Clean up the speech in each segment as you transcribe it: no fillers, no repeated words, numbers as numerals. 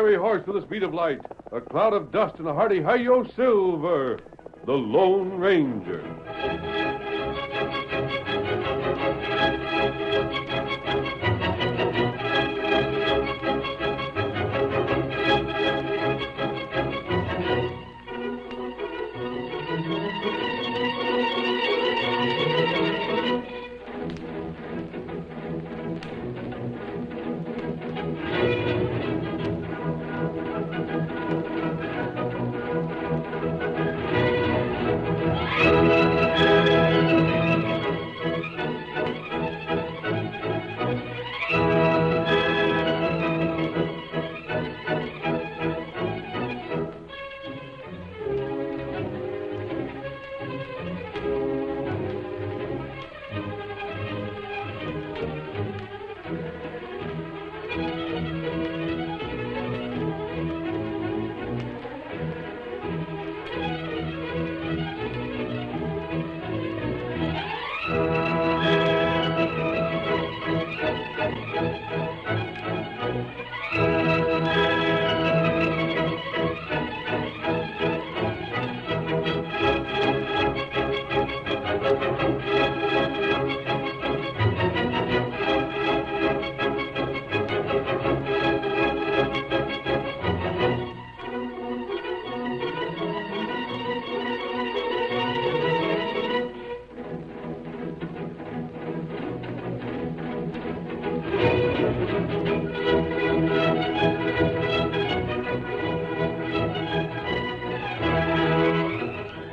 fiery horse with the speed of light, a cloud of dust, and a hearty hi-yo Silver, the Lone Ranger.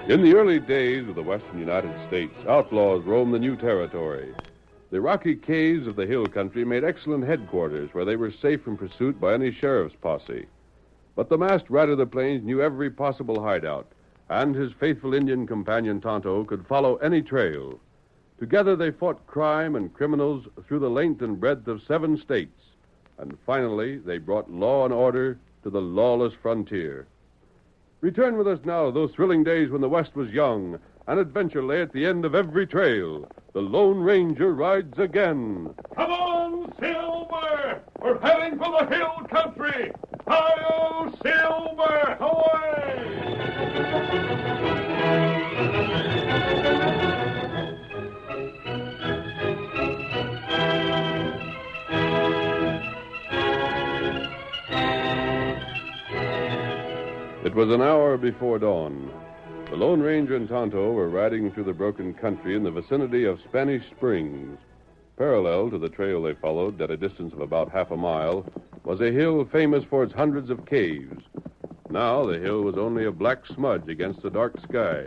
In the early days of the western United States, outlaws roamed the new territory. The rocky caves of the hill country made excellent headquarters where they were safe from pursuit by any sheriff's posse. But the masked rider of the plains knew every possible hideout, and his faithful Indian companion Tonto could follow any trail. Together they fought crime and criminals through the length and breadth of 7 states, and finally they brought law and order to the lawless frontier. Return with us now to those thrilling days when the West was young, and adventure lay at the end of every trail. The Lone Ranger rides again. Come on, Silver! We're heading for the hill country! Hi-yo, Silver! Away! It was an hour before dawn. The Lone Ranger and Tonto were riding through the broken country in the vicinity of Spanish Springs. Parallel to the trail they followed, at a distance of about half a mile, was a hill famous for its hundreds of caves. Now the hill was only a black smudge against the dark sky.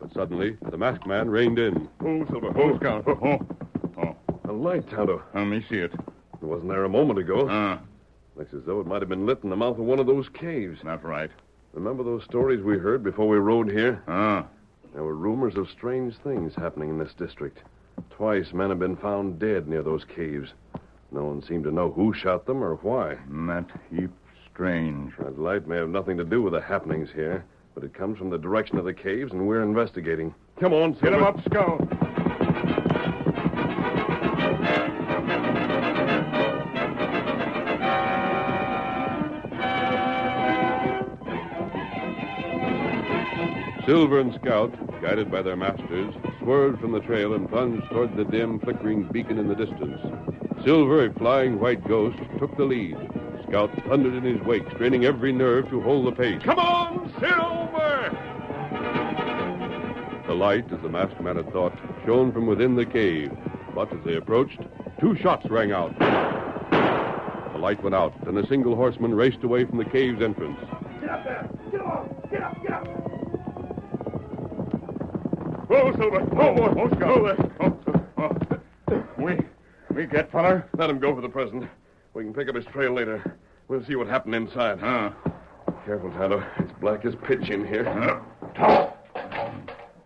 But suddenly, the masked man reined in. Oh, Silver. Oh, Scout. Oh. A light, Tonto. Let me see it. It wasn't there a moment ago. Looks as though it might have been lit in the mouth of one of those caves. That's right. Remember those stories we heard before we rode here? There were rumors of strange things happening in this district. Twice men have been found dead near those caves. No one seemed to know who shot them or why. That heap strange. That light may have nothing to do with the happenings here, but it comes from the direction of the caves, and we're investigating. Come on, Silver. Get him up, Scout. Silver and Scout, guided by their masters, swerved from the trail and plunged toward the dim, flickering beacon in the distance. Silver, a flying white ghost, took the lead. Scout thundered in his wake, straining every nerve to hold the pace. Come on, Silver! The light, as the masked man had thought, shone from within the cave. But as they approached, 2 shots rang out. The light went out, and a single horseman raced away from the cave's entrance. Get up there! Get on! Get up! Get up! Oh, Silver. Oh, Scout. We get feller? Let him go for the present. We can pick up his trail later. We'll see what happened inside. Careful, Tonto. It's black as pitch in here.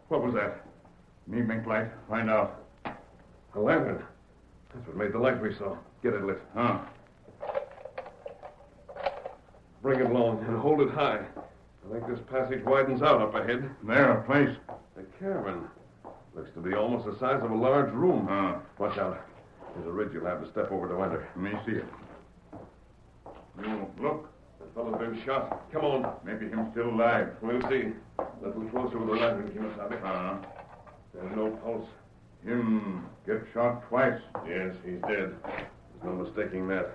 What was that? Me make light. Find out. A lantern. That's what made the light we saw. Get it lit. Bring it along and hold it high. I think this passage widens out up ahead. There, a place. A cabin. Looks to be almost the size of a large room. Watch out. There's a ridge you'll have to step over to enter. Let me see it. You look. There's fellow's been shot. Come on. Maybe him still alive. We'll see. A little closer with the lantern, Kimasabi. There's no pulse. Him get shot twice. Yes, he's dead. There's no mistaking that.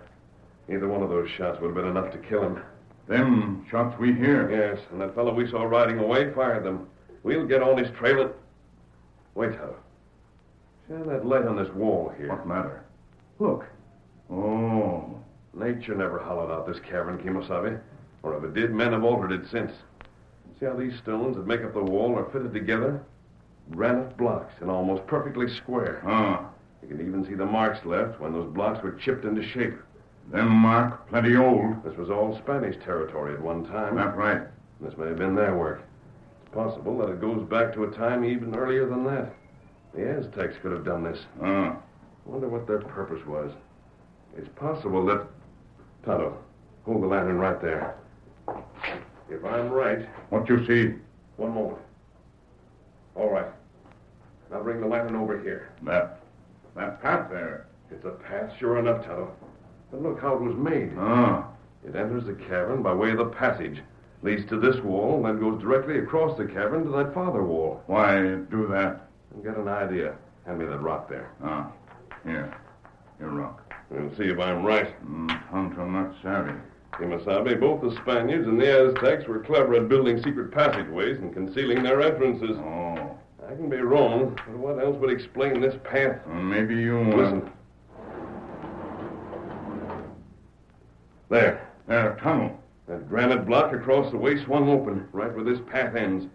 Either one of those shots would have been enough to kill him. Them shots we hear. Yes, and that fellow we saw riding away fired them. We'll get on his trail and... Wait, Hal. Shine that light on this wall here. What matter? Look. Oh. Nature never hollowed out this cavern, Kimasabi. Or if it did, men have altered it since. See how these stones that make up the wall are fitted together? Granite blocks and almost perfectly square. You can even see the marks left when those blocks were chipped into shape. Them mark plenty old. This was all Spanish territory at one time. That's right. This may have been their work. It's possible that it goes back to a time even earlier than that. The Aztecs could have done this. I wonder what their purpose was. It's possible that... Tonto, hold the lantern right there. If I'm right... What you see? One moment. All right. Now bring the lantern over here. That path there. It's a path, sure enough, Tonto. But look how it was made. It enters the cavern by way of the passage, leads to this wall, then goes directly across the cavern to that farther wall. Why do that? I've got an idea. Hand me that rock there. Here, rock. We'll see if I'm right. Tonto not savvy. Kimasabi, both the Spaniards and the Aztecs were clever at building secret passageways and concealing their entrances. I can be wrong, but what else would explain this path? Maybe you... Listen. There. A tunnel. That granite block across the way swung open, right where this path ends.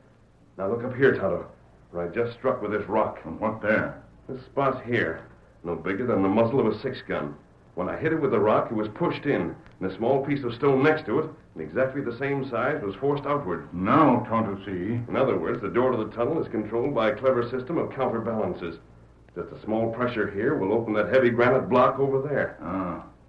Now look up here, Tonto, where I just struck with this rock. And what there? This spot's here, no bigger than the muzzle of a 6-gun. When I hit it with the rock, it was pushed in, and a small piece of stone next to it, and exactly the same size, was forced outward. Now, Tonto see. In other words, the door to the tunnel is controlled by a clever system of counterbalances. Just a small pressure here will open that heavy granite block over there.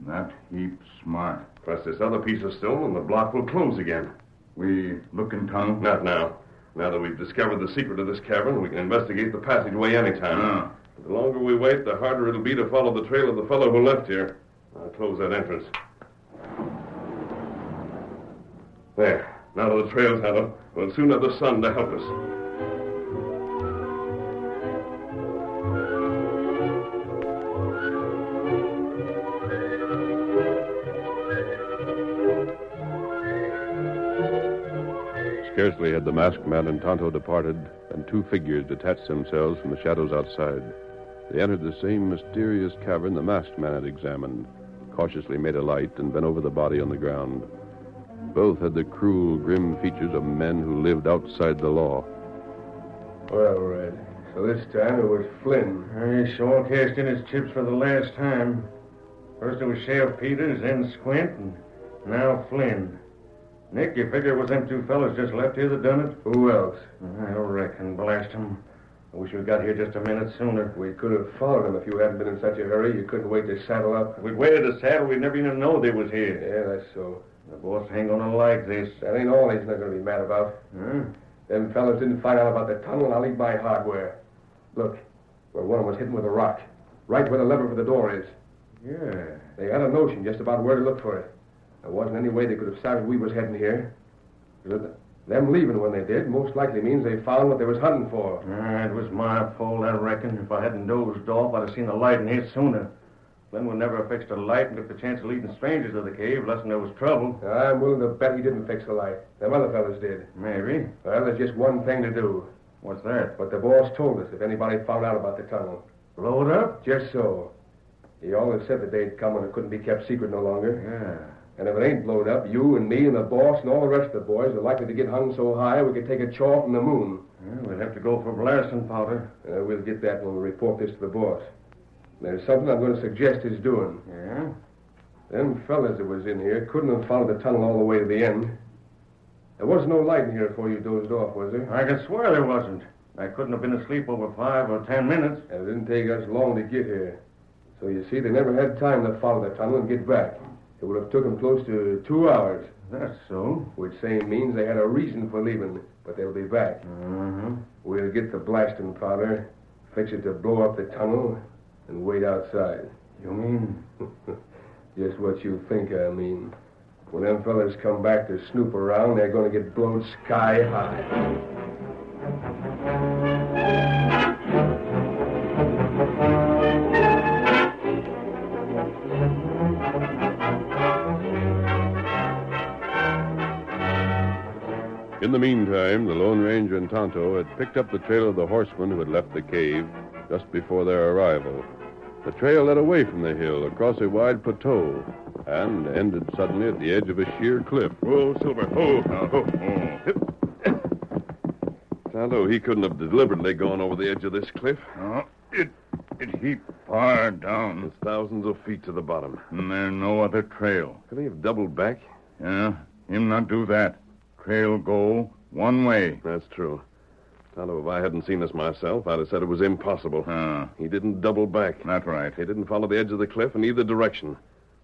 That heap smart. Press this other piece of stone, and the block will close again. We look in tunnel? Not now. Now that we've discovered the secret of this cavern, we can investigate the passageway anytime. The longer we wait, the harder it'll be to follow the trail of the fellow who left here. I'll close that entrance. There. Now to the trail, Tonto. We'll soon have the sun to help us. Scarcely had the masked man and Tonto departed, and two figures detached themselves from the shadows outside. They entered the same mysterious cavern the masked man had examined, cautiously made a light, and bent over the body on the ground. Both had the cruel, grim features of men who lived outside the law. Well, Red, so this time it was Flynn. He sure cashed in his chips for the last time. First it was Sheriff Peters, then Squint, and now Flynn. Nick, you figure it was them two fellas just left here that done it? Who else? I reckon, blast them. I wish we got here just a minute sooner. We could have followed them if you hadn't been in such a hurry. You couldn't wait to saddle up. If we'd waited to saddle, we'd never even know they was here. Yeah, that's so. The boss ain't gonna like this. That ain't all he's not gonna be mad about. Them fellas didn't find out about the tunnel, and I'll eat my hardware. Look, where one of them was hitting with a rock. Right where the lever for the door is. Yeah. They had a notion just about where to look for it. There wasn't any way they could have started we was heading here. Them leaving when they did most likely means they found what they was hunting for. It was my fault, I reckon. If I hadn't dozed off, I'd have seen the light in here sooner. Flynn would never have fixed a light and took the chance of leading strangers to the cave, lest there was trouble. I'm willing to bet he didn't fix the light. Them other fellas did. Maybe. Well, there's just one thing to do. What's that? What the boss told us if anybody found out about the tunnel. Blow it up? Just so. He always said the day'd come when it couldn't be kept secret no longer. Yeah. And if it ain't blowed up, you and me and the boss and all the rest of the boys are likely to get hung so high we could take a chaw from the moon. Yeah, we'd have to go for blasting powder. We'll get that when we report this to the boss. There's something I'm going to suggest his doing. Yeah? Them fellas that was in here couldn't have followed the tunnel all the way to the end. There wasn't no light in here before you dozed off, was there? I can swear there wasn't. I couldn't have been asleep over 5 or 10 minutes. And it didn't take us long to get here. So you see, they never had time to follow the tunnel and get back. It would have took them close to 2 hours. That's so. Which same means they had a reason for leaving, but they'll be back. We'll get the blasting powder, fix it to blow up the tunnel, and wait outside. You mean? Just what you think I mean. When them fellas come back to snoop around, they're going to get blown sky high. In the meantime, the Lone Ranger and Tonto had picked up the trail of the horsemen who had left the cave just before their arrival. The trail led away from the hill across a wide plateau and ended suddenly at the edge of a sheer cliff. Oh, Silver. Tonto, he couldn't have deliberately gone over the edge of this cliff. Oh, it heaped far down. It's thousands of feet to the bottom. And there's no other trail. Could he have doubled back? Yeah, him not do that. Trail go one way. That's true. Tonto, if I hadn't seen this myself, I'd have said it was impossible. He didn't double back. That's right. He didn't follow the edge of the cliff in either direction.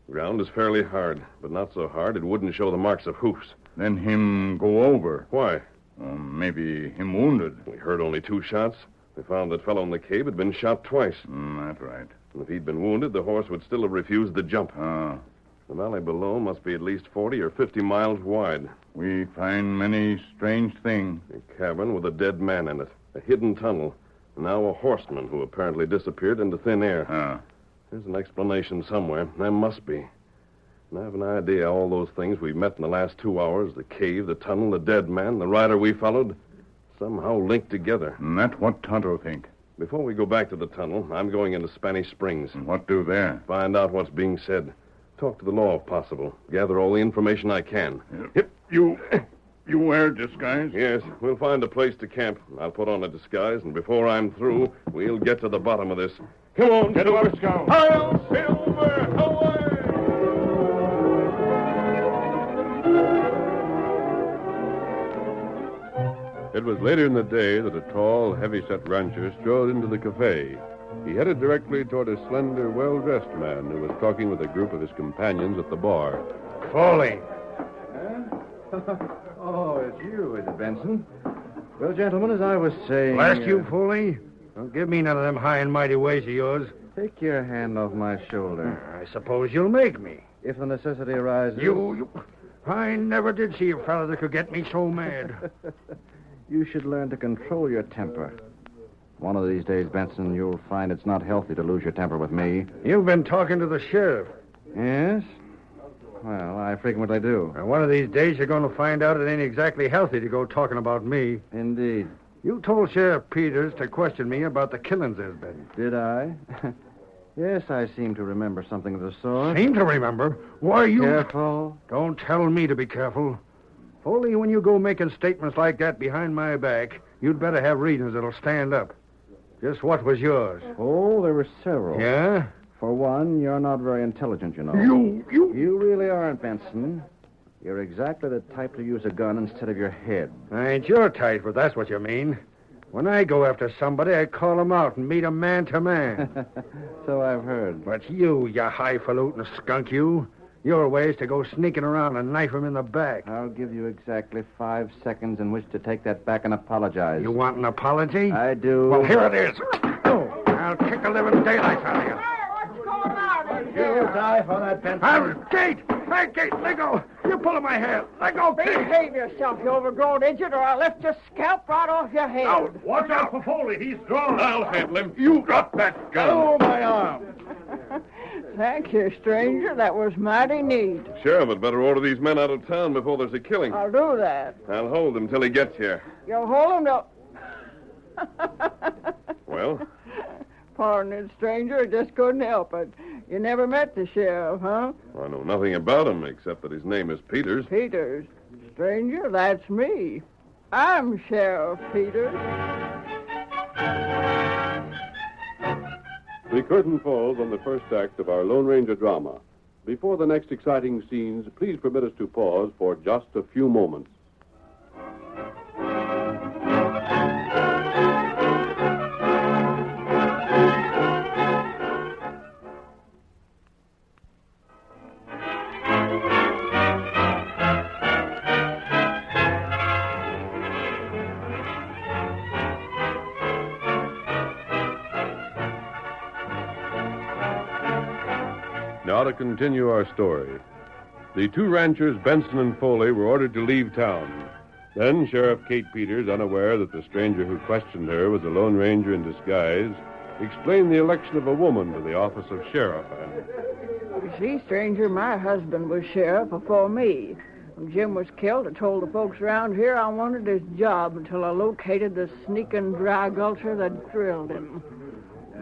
The ground is fairly hard, but not so hard it wouldn't show the marks of hoofs. Then him go over. Why? Maybe him wounded. We heard only 2 shots. We found that fellow in the cave had been shot twice. That's right. And if he'd been wounded, the horse would still have refused the jump. The valley below must be at least 40 or 50 miles wide. We find many strange things. A cabin with a dead man in it, a hidden tunnel, and now a horseman who apparently disappeared into thin air. There's an explanation somewhere. There must be. And I have an idea all those things we met in the last 2 hours, the cave, the tunnel, the dead man, the rider we followed, somehow linked together. And that's what Tonto think. Before we go back to the tunnel, I'm going into Spanish Springs. And what do there? Find out what's being said. Talk to the law if possible. Gather all the information I can. You wear disguise? Yes, we'll find a place to camp. I'll put on a disguise, and before I'm through, we'll get to the bottom of this. Come on, Get Silver. to the scout. Hail, Silver! Away! It was later in the day that a tall, heavy-set rancher strode into the cafe. He headed directly toward a slender, well-dressed man who was talking with a group of his companions at the bar. Foley. Oh, it's you, is it, Benson? Well, gentlemen, as I was saying... Blast you, Foley. Don't give me none of them high and mighty ways of yours. Take your hand off my shoulder. I suppose you'll make me. If the necessity arises... I never did see a fellow that could get me so mad. You should learn to control your temper. One of these days, Benson, you'll find it's not healthy to lose your temper with me. You've been talking to the sheriff. Yes? Well, I frequently do. And one of these days you're going to find out it ain't exactly healthy to go talking about me. Indeed. You told Sheriff Peters to question me about the killings there's been. Did I? Yes, I seem to remember something of the sort. Seem to remember? Why, you... Careful. Don't tell me to be careful. Foley, when you go making statements like that behind my back, you'd better have reasons that'll stand up. Just what was yours? Oh, there were several. Yeah? For one, you're not very intelligent, you know. You... You really aren't, Benson. You're exactly the type to use a gun instead of your head. I ain't your type, but that's what you mean. When I go after somebody, I call 'em out and meet 'em man to man. So I've heard. But you highfalutin skunk, your way is to go sneaking around and knife 'em in the back. I'll give you exactly 5 seconds in which to take that back and apologize. You want an apology? I do. Well, here it is. Oh, I'll kick the living daylights out of you. What's going on? You die for that, Benson. Kate! Hey, Kate, let go! You're pulling my hair. Let go, Kate! Behave yourself, you overgrown idiot, or I'll lift your scalp right off your head. Out! Watch out for Foley. He's drawn. I'll handle him. You drop that gun. Oh, my arm. Thank you, stranger. That was mighty neat. Sheriff had better order these men out of town before there's a killing. I'll do that. I'll hold him till he gets here. You'll hold him till... Well? Pardon it, stranger. I just couldn't help it. You never met the sheriff, huh? I know nothing about him except that his name is Peters. Peters. Stranger, that's me. I'm Sheriff Peters. The curtain falls on the first act of our Lone Ranger drama. Before the next exciting scenes, please permit us to pause for just a few moments. Now to continue our story. The two ranchers, Benson and Foley, were ordered to leave town. Then Sheriff Kate Peters, unaware that the stranger who questioned her was a Lone Ranger in disguise, explained the election of a woman to the office of sheriff. You see, stranger, my husband was sheriff before me. When Jim was killed, I told the folks around here I wanted his job until I located the sneaking dry gulcher that drilled him.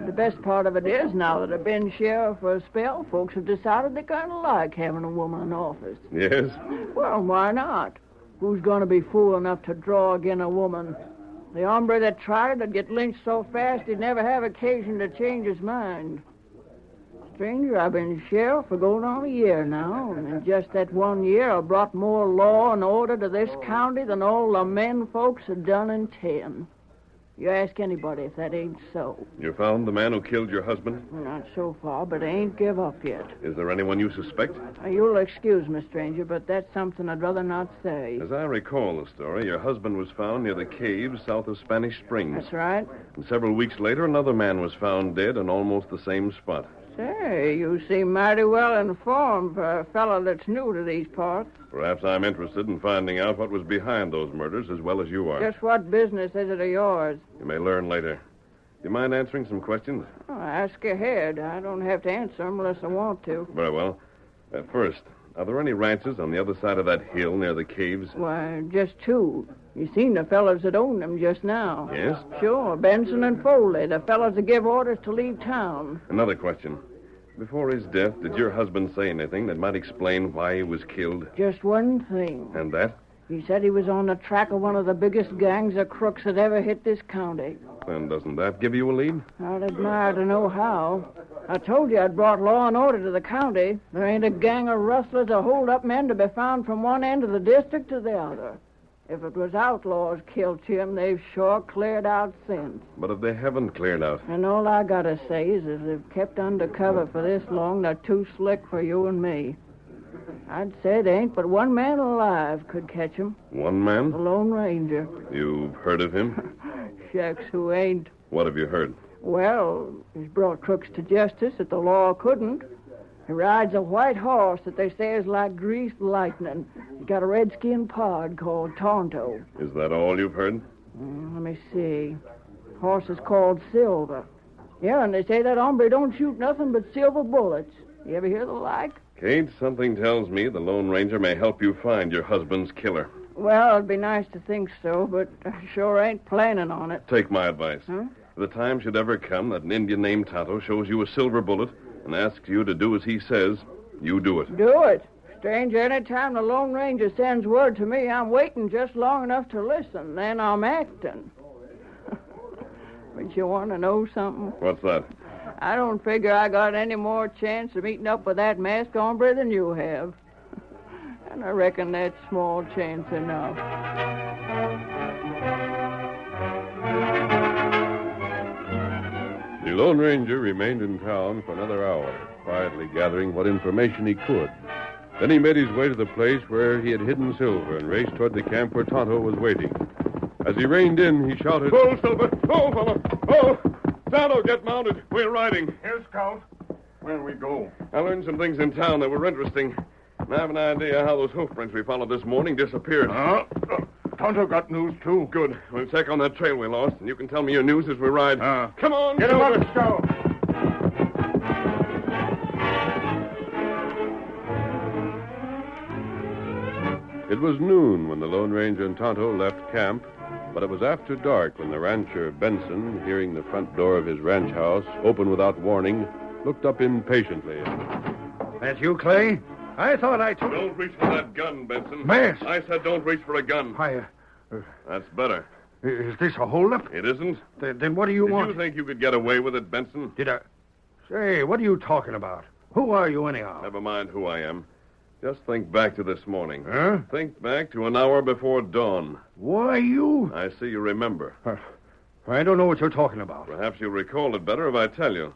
The best part of it is, now that I've been sheriff for a spell, folks have decided they kind of like having a woman in office. Yes? Well, why not? Who's going to be fool enough to draw again a woman? The hombre that tried would get lynched so fast he'd never have occasion to change his mind. Stranger, I've been sheriff for going on a year now, and in just that 1 year I've brought more law and order to this county than all the men folks have done in 10. You ask anybody if that ain't so. You found the man who killed your husband? Not so far, but I ain't give up yet. Is there anyone you suspect? You'll excuse me, stranger, but that's something I'd rather not say. As I recall the story, your husband was found near the caves south of Spanish Springs. That's right. And several weeks later, another man was found dead in almost the same spot. Say, you seem mighty well informed for a fellow that's new to these parts. Perhaps I'm interested in finding out what was behind those murders as well as you are. Just what business is it of yours? You may learn later. Do you mind answering some questions? Oh, ask ahead. I don't have to answer them unless I want to. Very well. First, are there any ranches on the other side of that hill near the caves? Why, just two. You seen the fellows that own them just now. Yes? Sure, Benson and Foley, the fellows that give orders to leave town. Another question. Before his death, did your husband say anything that might explain why he was killed? Just one thing. And that? He said he was on the track of one of the biggest gangs of crooks that ever hit this county. And doesn't that give you a lead? I'd admire to know how. I told you I'd brought law and order to the county. There ain't a gang of rustlers or hold-up men to be found from one end of the district to the other. If it was outlaws killed Jim, they've sure cleared out since. But if they haven't cleared out? And all I gotta say is if they've kept under cover for this long, they're too slick for you and me. I'd say there ain't but one man alive could catch 'em. One man? The Lone Ranger. You've heard of him? Shucks, who ain't? What have you heard? Well, he's brought crooks to justice that the law couldn't. He rides a white horse that they say is like greased lightning. He's got a redskin pod called Tonto. Is that all you've heard? Let me see. Horse is called Silver. Yeah, and they say that hombre don't shoot nothing but silver bullets. You ever hear the like? Kate, something tells me the Lone Ranger may help you find your husband's killer. Well, it'd be nice to think so, but I sure ain't planning on it. Take my advice. Huh? If the time should ever come that an Indian named Tonto shows you a silver bullet and asks you to do as he says, you do it. Do it. Stranger, any time the Lone Ranger sends word to me, I'm waiting just long enough to listen. Then I'm acting. But you want to know something? What's that? I don't figure I got any more chance of meeting up with that masked hombre than you have. And I reckon that's small chance enough. The Lone Ranger remained in town for another hour, quietly gathering what information he could. Then he made his way to the place where he had hidden Silver and raced toward the camp where Tonto was waiting. As he reined in, he shouted, "Whoa, Silver! Whoa, fella! Whoa! Tonto, get mounted. We're riding." Here, Scout. Where we go? I learned some things in town that were interesting. And I have an idea how those hoof prints we followed this morning disappeared. Tonto got news, too. Good. We'll check on that trail we lost, and you can tell me your news as we ride. Come on, Get him Silver. up, Scout. It was noon when the Lone Ranger and Tonto left camp, but it was after dark when the rancher, Benson, hearing the front door of his ranch house open without warning, looked up impatiently. That's you, Clay? I thought I told... Don't reach for that gun, Benson. Mask. I said don't reach for a gun. That's better. Is this a holdup? It isn't. Then what do you want? Did you think you could get away with it, Benson? Did I... Say, what are you talking about? Who are you, anyhow? Never mind who I am. Just think back to this morning. Huh? Think back to an hour before dawn. Why, you... I see you remember. I don't know what you're talking about. Perhaps you'll recall it better if I tell you.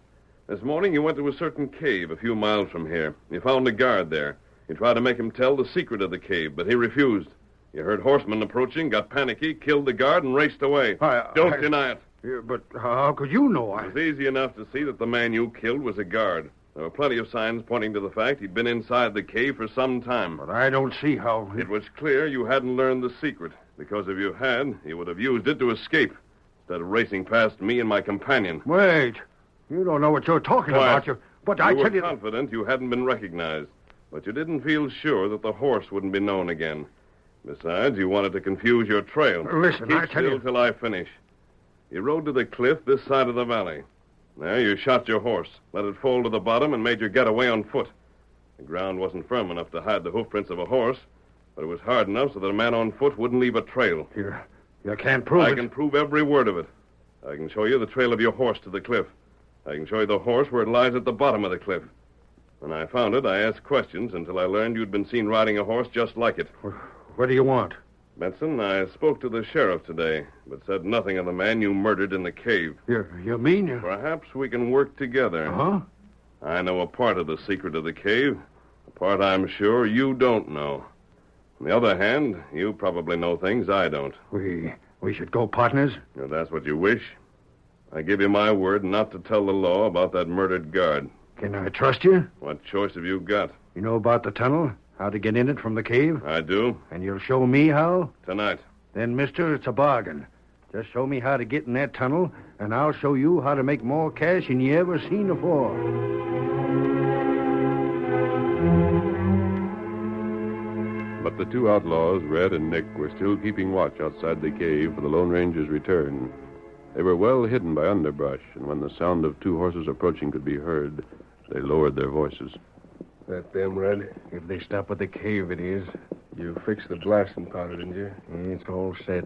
This morning you went to a certain cave a few miles from here. You found a guard there. You tried to make him tell the secret of the cave, but he refused. You heard horsemen approaching, got panicky, killed the guard, and raced away. Don't deny it. But how could you know? It was easy enough to see that the man you killed was a guard. There were plenty of signs pointing to the fact he'd been inside the cave for some time. But I don't see how... It was clear you hadn't learned the secret, because if you had, you would have used it to escape, instead of racing past me and my companion. Wait. You don't know what you're talking about. But I tell you... You were confident you hadn't been recognized, but you didn't feel sure that the horse wouldn't be known again. Besides, you wanted to confuse your trail. Listen, Keep I tell still you... till I finish. You rode to the cliff this side of the valley. There, you shot your horse, let it fall to the bottom, and made your getaway on foot. The ground wasn't firm enough to hide the hoofprints of a horse, but it was hard enough so that a man on foot wouldn't leave a trail. You can't prove it. I can prove every word of it. I can show you the trail of your horse to the cliff. I can show you the horse where it lies at the bottom of the cliff. When I found it, I asked questions until I learned you'd been seen riding a horse just like it. What do you want? Benson, I spoke to the sheriff today, but said nothing of the man you murdered in the cave. You mean you... Perhaps we can work together. Huh? I know a part of the secret of the cave, a part I'm sure you don't know. On the other hand, you probably know things I don't. We should go partners? If that's what you wish. I give you my word not to tell the law about that murdered guard. Can I trust you? What choice have you got? You know about the tunnel? How to get in it from the cave? I do. And you'll show me how? Tonight. Then, mister, it's a bargain. Just show me how to get in that tunnel, and I'll show you how to make more cash than you ever seen before. But the two outlaws, Red and Nick, were still keeping watch outside the cave for the Lone Ranger's return. They were well hidden by underbrush, and when the sound of two horses approaching could be heard, they lowered their voices. That them, Red? If they stop at the cave, it is. You fixed the blasting powder, didn't you? It's all set.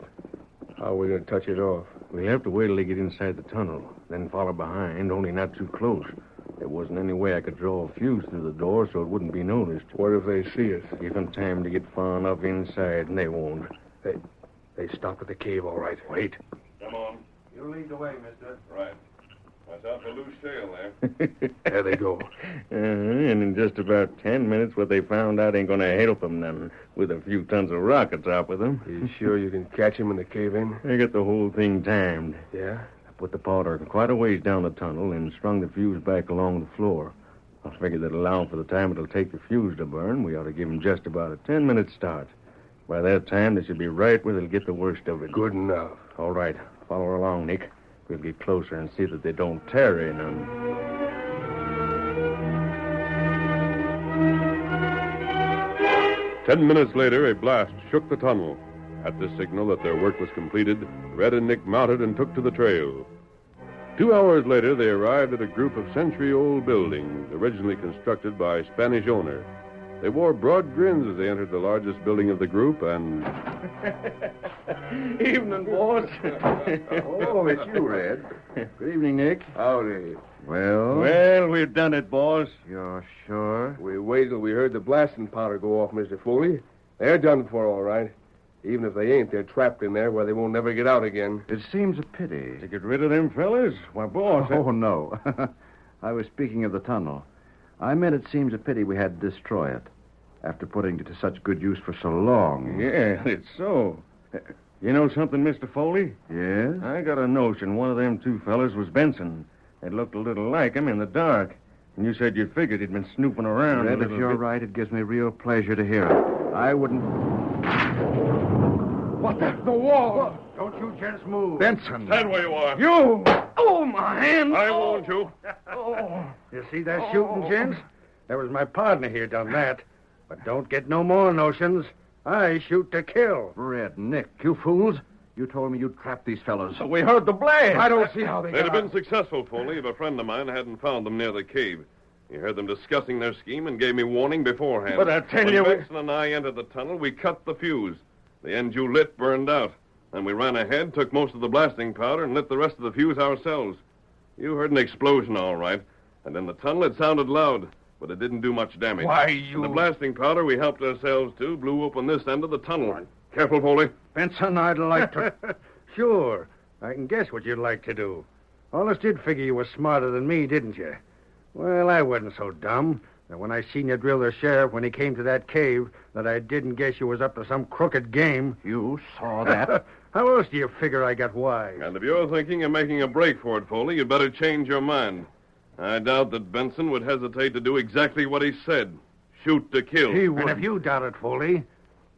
How are we going to touch it off? We'll have to wait till they get inside the tunnel, then follow behind, only not too close. There wasn't any way I could draw a fuse through the door so it wouldn't be noticed. What if they see us? Give them time to get far enough inside, and they won't. They stopped at the cave, all right. Wait. Come on. You lead the way, mister. Right. Watch out for loose shale there. There they go. And in just about 10 minutes, what they found out ain't going to help them none, with a few tons of rock atop of them. You sure you can catch him in the cave in? They got the whole thing timed. Yeah? I put the powder quite a ways down the tunnel and strung the fuse back along the floor. I figured that allowing for the time it'll take the fuse to burn, we ought to give them just about a 10-minute start. By that time, they should be right where they'll get the worst of it. Good enough. All right. Follow along, Nick. We'll get closer and see that they don't tarry none. 10 minutes later, a blast shook the tunnel. At the signal that their work was completed, Red and Nick mounted and took to the trail. 2 hours later, they arrived at a group of century-old buildings, originally constructed by a Spanish owner. They wore broad grins as they entered the largest building of the group, and... Evening, boss. Oh, it's you, Red. Good evening, Nick. Howdy. Well, we've done it, boss. You're sure? We waited till we heard the blasting powder go off, Mr. Foley. They're done for, all right. Even if they ain't, they're trapped in there where they won't never get out again. It seems a pity. To get rid of them fellas? Why, boss... Oh, no. I was speaking of the tunnel. I meant it seems a pity we had to destroy it after putting it to such good use for so long. Yeah, it's so. You know something, Mr. Foley? Yes? I got a notion one of them two fellas was Benson. It looked a little like him in the dark. And you said you figured he'd been snooping around Red, a if little you're bit. right, it gives me real pleasure to hear it. I wouldn't... What the? The wall! Don't you gents move. Benson! Stand where you are. You! Oh, my hand! I warned you. Oh. You see that shooting, gents? That was my partner here done that. But don't get no more notions. I shoot to kill. Red, Nick, you fools. You told me you'd trap these fellows. We heard the blast. I don't see how they They'd have got been successful, Foley, if a friend of mine hadn't found them near the cave. He heard them discussing their scheme and gave me warning beforehand. But I tell when you... Benson and I entered the tunnel, we cut the fuse. The end you lit burned out. Then we ran ahead, took most of the blasting powder, and lit the rest of the fuse ourselves. You heard an explosion, all right. And in the tunnel, it sounded loud, but it didn't do much damage. Why, you... And the blasting powder we helped ourselves to blew open this end of the tunnel. Careful, Foley. Benson, I'd like to... Sure. I can guess what you'd like to do. Wallace did figure you were smarter than me, didn't you? Well, I wasn't so dumb that when I seen you drill the sheriff when he came to that cave, that I didn't guess you was up to some crooked game. You saw that? How else do you figure I got wise? And if you're thinking of making a break for it, Foley, you'd better change your mind. I doubt that Benson would hesitate to do exactly what he said. Shoot to kill. And if you doubt it, Foley,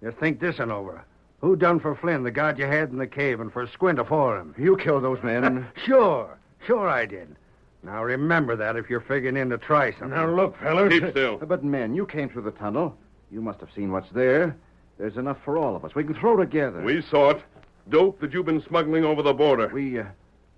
you think this one over. Who done for Flynn, the guard you had in the cave, and for Squint afore him? You killed those men. Sure I did. Now remember that if you're figuring in to try something. Now look, fellas. Keep still. But, men, you came through the tunnel. You must have seen what's there. There's enough for all of us. We can throw together. We saw it. Dope that you've been smuggling over the border.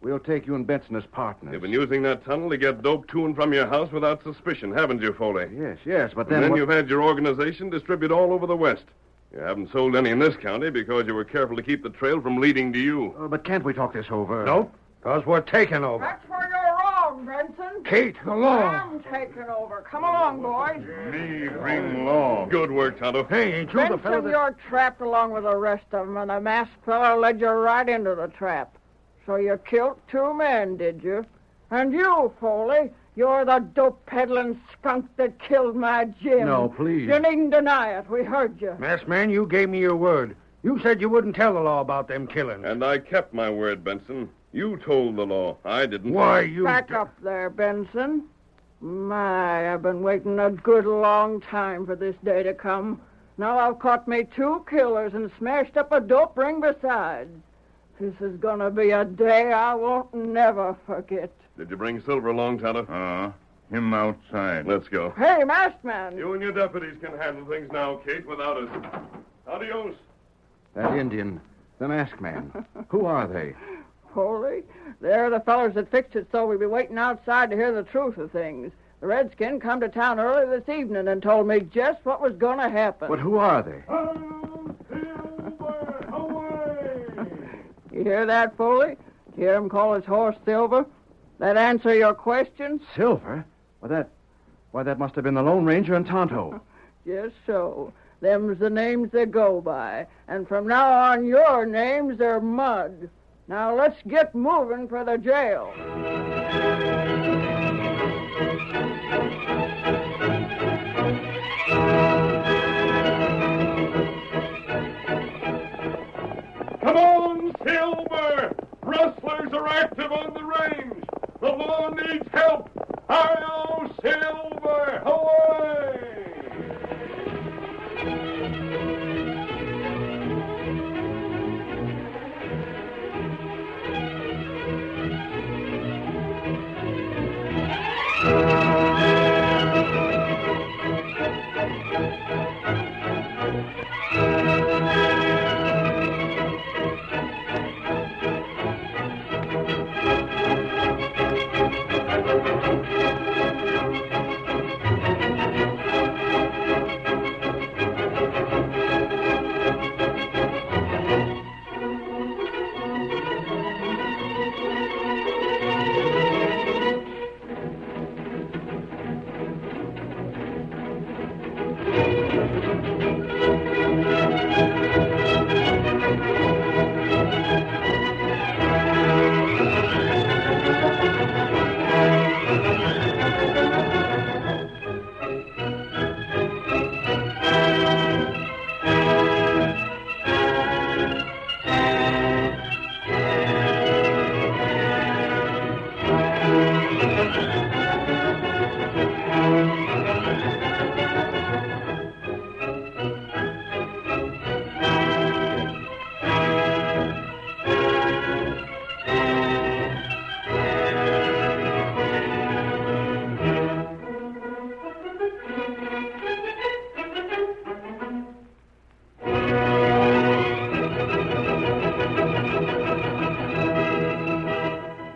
We'll take you and Benson as partners. You've been using that tunnel to get dope to and from your house without suspicion, haven't you, Foley? Yes, but then... And then you've had your organization distribute all over the West. You haven't sold any in this county because you were careful to keep the trail from leading to you. But can't we talk this over? Nope, because we're taking over. That's where you're wrong, Benson. Kate, along. I'm taking over. Come along, boys. Me bring law. Good work, Tonto. Hey, ain't you the fellow Benson, that... you're trapped along with the rest of them, and the masked fellow led you right into the trap. So you killed 2 men, did you? And you, Foley, you're the dope-peddling skunk that killed my Jim. No, please. You needn't deny it. We heard you. Masked man, you gave me your word. You said you wouldn't tell the law about them killings. And I kept my word, Benson. You told the law. I didn't. Why, you... Back up there, Benson. My, I've been waiting a good long time for this day to come. Now I've caught me 2 killers and smashed up a dope ring besides. This is gonna be a day I won't never forget. Did you bring Silver along, Tonto? Him outside. Let's go. Hey, masked man. You and your deputies can handle things now, Kate, without us. Adios. That Indian, the masked man. Who are they? Foley, they're the fellas that fixed it so we'd be waiting outside to hear the truth of things. The redskin come to town early this evening and told me just what was going to happen. But who are they? You hear that, Foley? You hear him call his horse Silver? That answer your question? Silver? Why, that must have been the Lone Ranger and Tonto. Just so. Them's the names they go by. And from now on, your names are Mud. Now let's get moving for the jail. Come on, Silver! Rustlers are active on the range. The law needs help. Hi-yo, Silver! Away!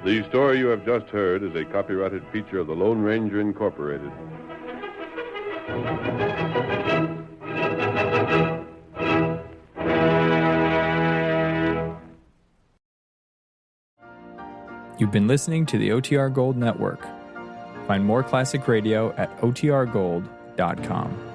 The story you have just heard is a copyrighted feature of the Lone Ranger Incorporated. You've been listening to the OTR Gold Network. Find more classic radio at otrgold.com.